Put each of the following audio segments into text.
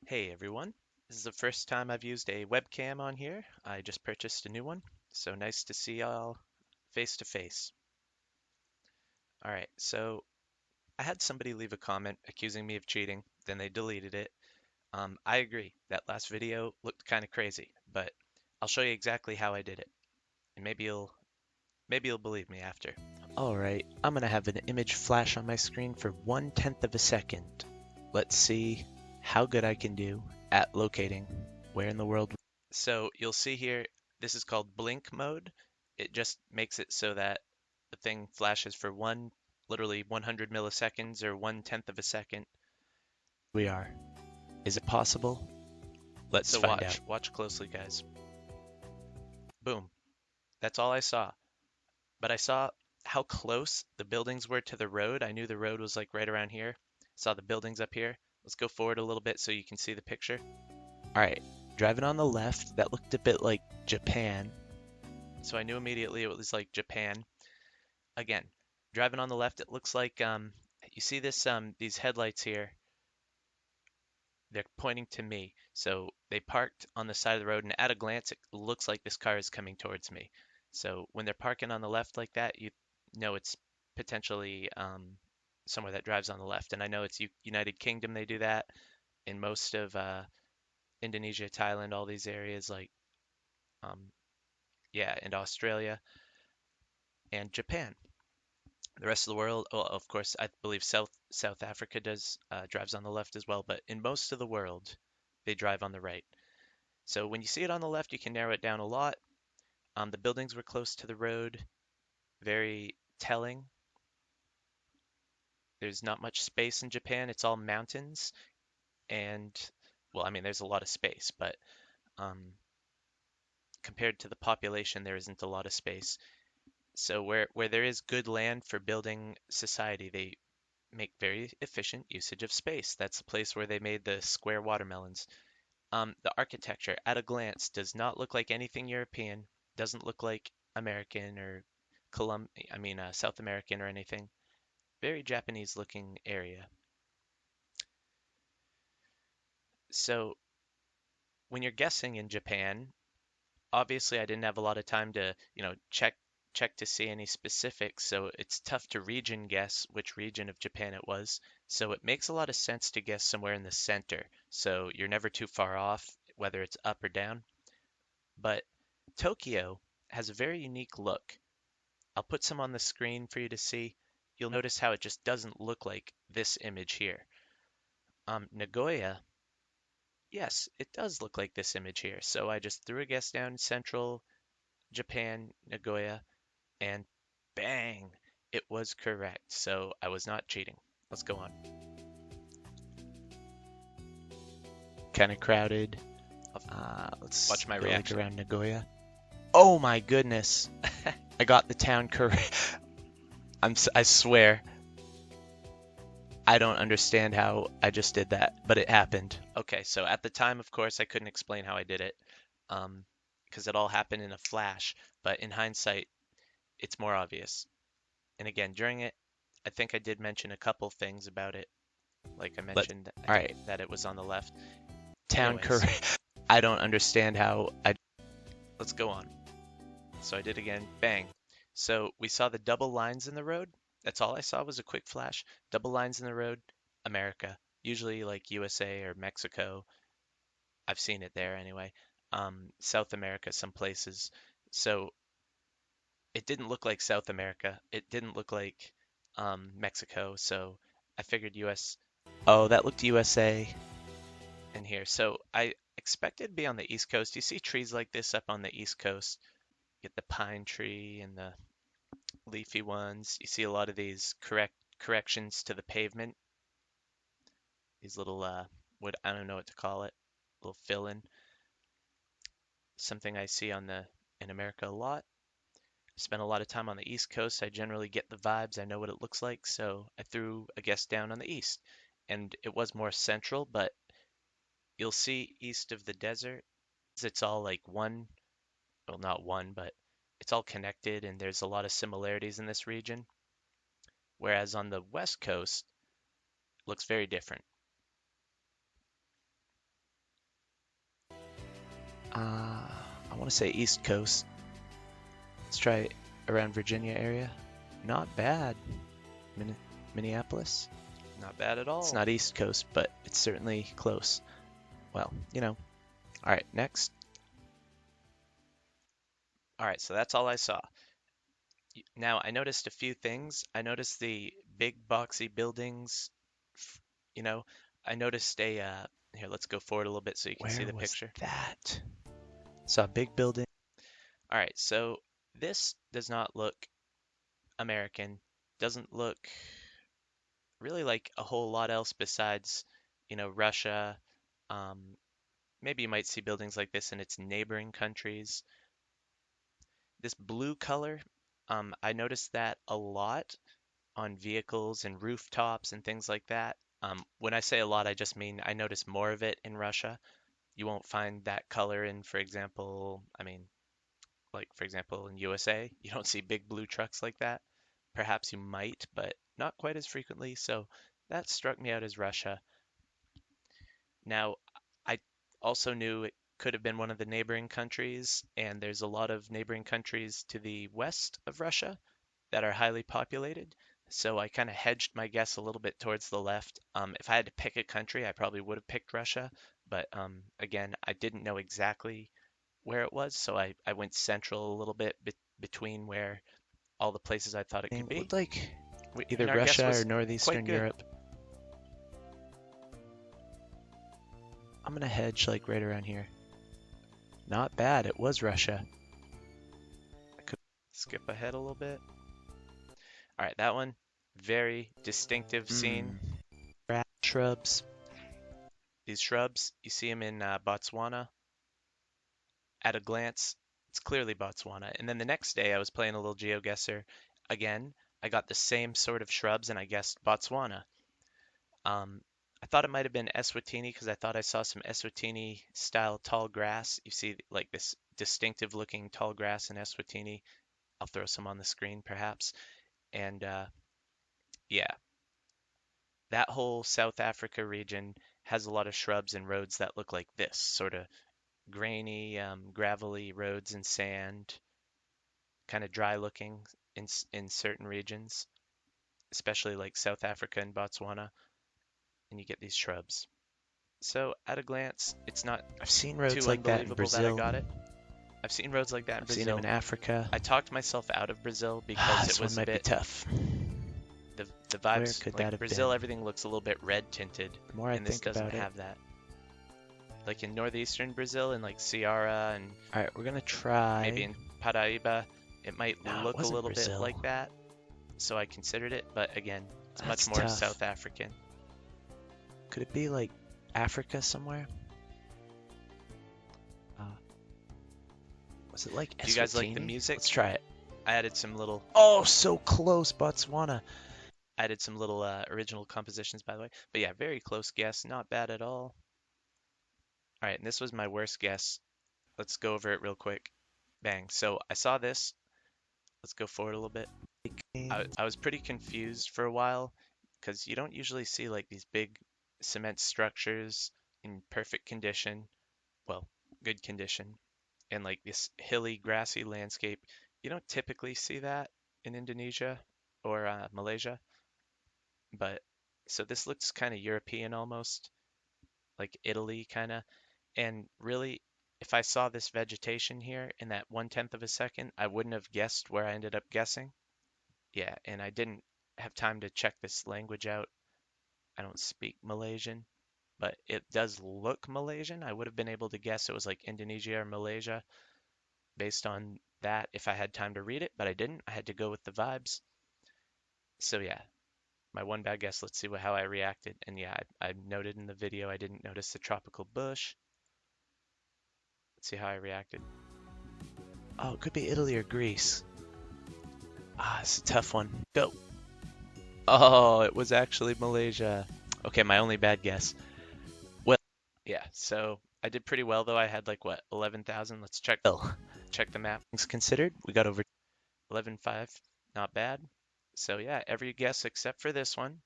Hey everyone, this is the first time I've used a webcam on here. I just purchased a new one, so nice to see y'all face to face. Alright, so I had somebody leave a comment accusing me of cheating, then they deleted it. I agree, that last video looked kind of crazy, but I'll show you exactly how I did it, and maybe you'll believe me after. Alright, I'm gonna have an image flash on my screen for 1/10 of a second. Let's see how good I can do at locating where in the world. So you'll see here, this is called blink mode. It just makes it so that the thing flashes for literally 100 milliseconds or 1/10 of a second. We are. Is it possible? Let's find out. Watch closely, guys. Boom. That's all I saw. But I saw how close the buildings were to the road. I knew the road was like right around here. Saw the buildings up here. Let's go forward a little bit so you can see the picture. All right, driving on the left, that looked a bit like Japan. So I knew immediately it was like Japan. Again, driving on the left, it looks like you see these headlights here. They're pointing to me. So they parked on the side of the road, and at a glance, it looks like this car is coming towards me. So when they're parking on the left like that, you know it's potentially somewhere that drives on the left. And I know it's United Kingdom, they do that. In most of Indonesia, Thailand, all these areas, like um, yeah, and Australia and Japan. The rest of the world, well, of course, I believe South Africa does drives on the left as well, but in most of the world, they drive on the right. So when you see it on the left, you can narrow it down a lot. The buildings were close to the road, very telling. There's not much space in Japan. It's all mountains, and well, I mean, there's a lot of space, but um, compared to the population, there isn't a lot of space. So where there is good land for building society, they make very efficient usage of space. That's the place where they made the square watermelons. The architecture, at a glance, does not look like anything European, doesn't look like American or South American or anything. Very Japanese looking area. So when you're guessing in Japan, obviously I didn't have a lot of time to, check to see any specifics, so it's tough to region guess which region of Japan it was. So it makes a lot of sense to guess somewhere in the center, so you're never too far off, whether it's up or down. But Tokyo has a very unique look. I'll put some on the screen for you to see. You'll notice how it just doesn't look like this image here. Nagoya, yes, it does look like this image here. So I just threw a guess down central Japan, Nagoya, and bang, it was correct. So I was not cheating. Let's go on. Kind of crowded. Let's Watch my go reaction. like around Nagoya. Oh my goodness. I got the town correct. I swear. I don't understand how I just did that, but it happened. Okay, so at the time, of course, I couldn't explain how I did it, because it all happened in a flash. But in hindsight, it's more obvious. And again, during it, I think I did mention a couple things about it. Like I mentioned, I think that it was on the left. Town correct. I don't understand how I. Let's go on. So I did again. Bang. So we saw the double lines in the road. That's all I saw was a quick flash. Double lines in the road, America. Usually like USA or Mexico. I've seen it there anyway. South America, some places. So it didn't look like South America. It didn't look like Mexico. So I figured US. Oh, that looked USA in here. So I expected to be on the East Coast. You see trees like this up on the East Coast. Get the pine tree and the leafy ones. You see a lot of these corrections to the pavement. These little what I don't know what to call it, little fill in. Something I see in America a lot. Spent a lot of time on the East Coast. I generally get the vibes. I know what it looks like, so I threw a guess down on the East. And it was more central, but you'll see east of the desert, it's all like one, well, not one, but it's all connected and there's a lot of similarities in this region. Whereas on the West Coast, it looks very different. I want to say East Coast. Let's try around Virginia area. Not bad. Minneapolis. Not bad at It's all. not East Coast, but it's certainly close. Well, you know. All right, next. All right, so that's all I saw. Now, I noticed a few things. I noticed the big boxy buildings. You know, I noticed here, let's go forward a little bit so you can see Where the was picture. that? Saw a big building. All right, so this does not look American. Doesn't look really like a whole lot else besides, Russia. Um, Maybe you might see buildings like this in its neighboring countries. This blue color, I noticed that a lot on vehicles and rooftops and things like that. When I say a lot, I just mean I notice more of it in Russia. You won't find that color in, for example, like for example in USA, you don't see big blue trucks like that. Perhaps you might, but not quite as frequently. So that struck me out as Russia. Now, I also knew it could have been one of the neighboring countries, and there's a lot of neighboring countries to the west of Russia that are highly populated. So I kind of hedged my guess a little bit towards the left. If I had to pick a country, I probably would have picked Russia. But again, I didn't know exactly where it was, so I went central a little bit between where all the places I thought it could It be. looked like And either our guess Russia or was northeastern quite good. Europe. I'm gonna hedge like right around here. Not bad. It was Russia. I could skip ahead a little bit. All right, that one, very distinctive scene. Shrubs. These shrubs, you see them in Botswana. At a glance, it's clearly Botswana. And then the next day, I was playing a little GeoGuessr again. I got the same sort of shrubs, and I guessed Botswana. Um, I thought it might have been Eswatini because I thought I saw some Eswatini style tall grass. You see like this distinctive looking tall grass in Eswatini. I'll throw some on the screen perhaps. And yeah, that whole South Africa region has a lot of shrubs and roads that look like this, sort of grainy, gravelly roads and sand, kind of dry looking in certain regions, especially like South Africa and Botswana, and you get these shrubs. So at a glance, it's not I've seen roads too like that in unbelievable that I Brazil. got it. I've seen roads like that in I've seen them Brazil. in Africa. I talked myself out of Brazil because This it one was a might be bit tough. the Where vibes could that like have Brazil, been? everything looks a little bit red tinted, The more I and this think doesn't about it. have that. Like in northeastern Brazil, in like Ceará and All right, we're gonna try. maybe in Paraíba, it might No, it look a wasn't little bit Brazil. like that. So I considered it, but again, it's That's much more tough. South African. Could it be like Africa somewhere? Was it like Do you guys like the Eswatini? music? Let's try it. I added some little Oh, so close, Botswana. original compositions, by the way. But yeah, very close guess, not bad at all. All right, and this was my worst guess. Let's go over it real quick. Bang. So I saw this. Let's go forward a little bit. I was pretty confused for a while because you don't usually see like these big cement structures in perfect condition, well, good condition, and like this hilly, grassy landscape. You don't typically see that in Indonesia or Malaysia, but so this looks kind of European almost, like Italy kind of. And really, if I saw this vegetation here in that 1/10 of a second, I wouldn't have guessed where I ended up guessing. Yeah, and I didn't have time to check this language out. I don't speak Malaysian, but it does look Malaysian. I would have been able to guess it was like Indonesia or Malaysia based on that if I had time to read it, but I didn't. I had to go with the vibes. So yeah, my one bad guess. Let's see how I reacted. And yeah, I noted in the video I didn't notice the tropical bush. Let's see how I reacted. Oh, it could be Italy or Greece. It's a tough one. Go. Oh, it was actually Malaysia. Okay, my only bad guess. Well, Yeah, so I did pretty well though. I had like what, 11,000? Let's check the map. things considered, we got over 11,500, not bad. So yeah, every guess except for this one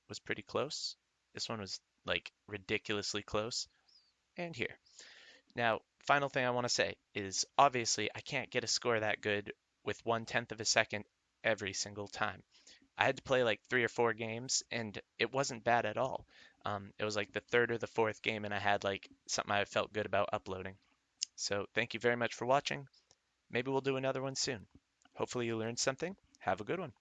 was pretty close. This one was like ridiculously close. And here. Now, final thing I want to say is obviously I can't get a score that good with 1/10 of a second every single time. I had to play like 3 or 4 games, and it wasn't bad at all. It was like the third or the fourth game, and I had like something I felt good about uploading. So thank you very much for watching. Maybe we'll do another one soon. Hopefully you learned something. Have a good one.